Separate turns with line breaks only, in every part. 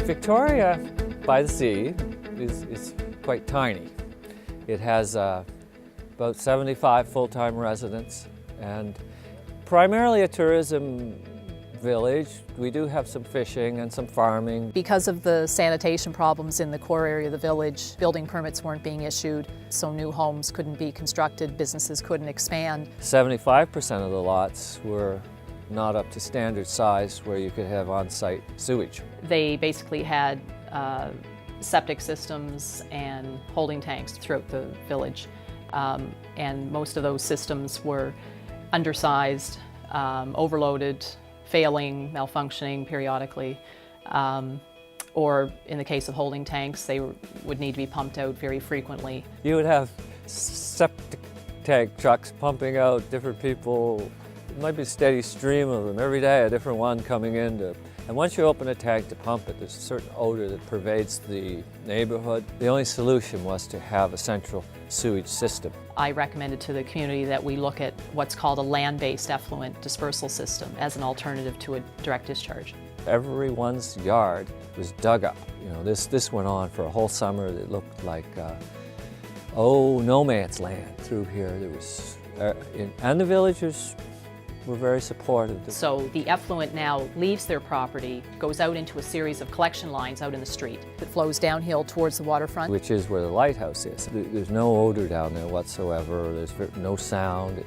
Victoria by the Sea is quite tiny. It has about 75 full-time residents and primarily a tourism village. We do have some fishing and some farming.
Because of the sanitation problems in the core area of the village, building permits weren't being issued, so new homes couldn't be constructed, businesses couldn't expand.
75% of the lots were not up to standard size where you could have on-site sewage.
They basically had septic systems and holding tanks throughout the village, and most of those systems were undersized, overloaded, failing, malfunctioning periodically, or in the case of holding tanks, they would need to be pumped out very frequently.
You would have septic tank trucks pumping out different people. It might be a steady stream of them every day, a different one coming in. And once you open a tank to pump it, there's a certain odor that pervades the neighborhood. The only solution was to have a central sewage system.
I recommended to the community that we look at what's called a land-based effluent dispersal system as an alternative to a direct discharge.
Everyone's yard was dug up. You know, this went on for a whole summer. It looked like, no man's land through here. There was, and the villagers were very supportive.
So the effluent now leaves their property, goes out into a series of collection lines out in the street. It flows downhill towards the waterfront.
Which is where the lighthouse is. There's no odor down there whatsoever. There's no sound.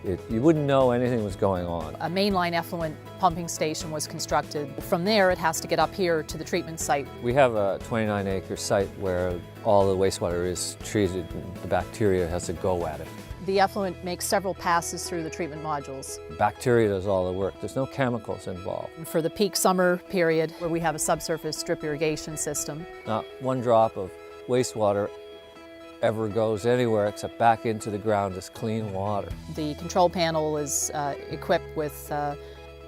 You wouldn't know anything was going on.
A mainline effluent pumping station was constructed. From there, it has to get up here to the treatment site.
We have a 29-acre site where all the wastewater is treated and the bacteria has to go at it.
The effluent makes several passes through the treatment modules.
Bacteria does all the work. There's no chemicals involved.
For the peak summer period, where we have a subsurface drip irrigation system.
Not one drop of wastewater ever goes anywhere except back into the ground as clean water.
The control panel is equipped with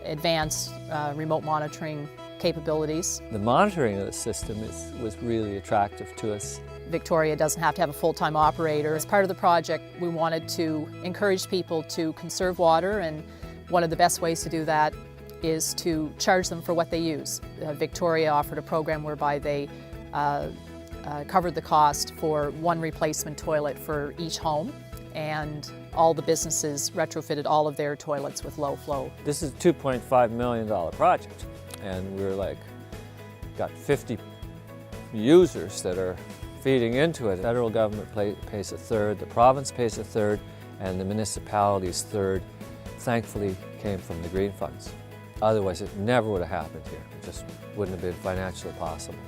advanced remote monitoring capabilities.
The monitoring of the system was really attractive to us.
Victoria doesn't have to have a full-time operator. As part of the project, we wanted to encourage people to conserve water, and one of the best ways to do that is to charge them for what they use. Victoria offered a program whereby they covered the cost for one replacement toilet for each home, and all the businesses retrofitted all of their toilets with low flow.
This is a $2.5 million project, and we're got 50 users that are feeding into it. The federal government pays a third, the province pays a third, and the municipality's third thankfully came from the green funds. Otherwise it never would have happened here. It just wouldn't have been financially possible.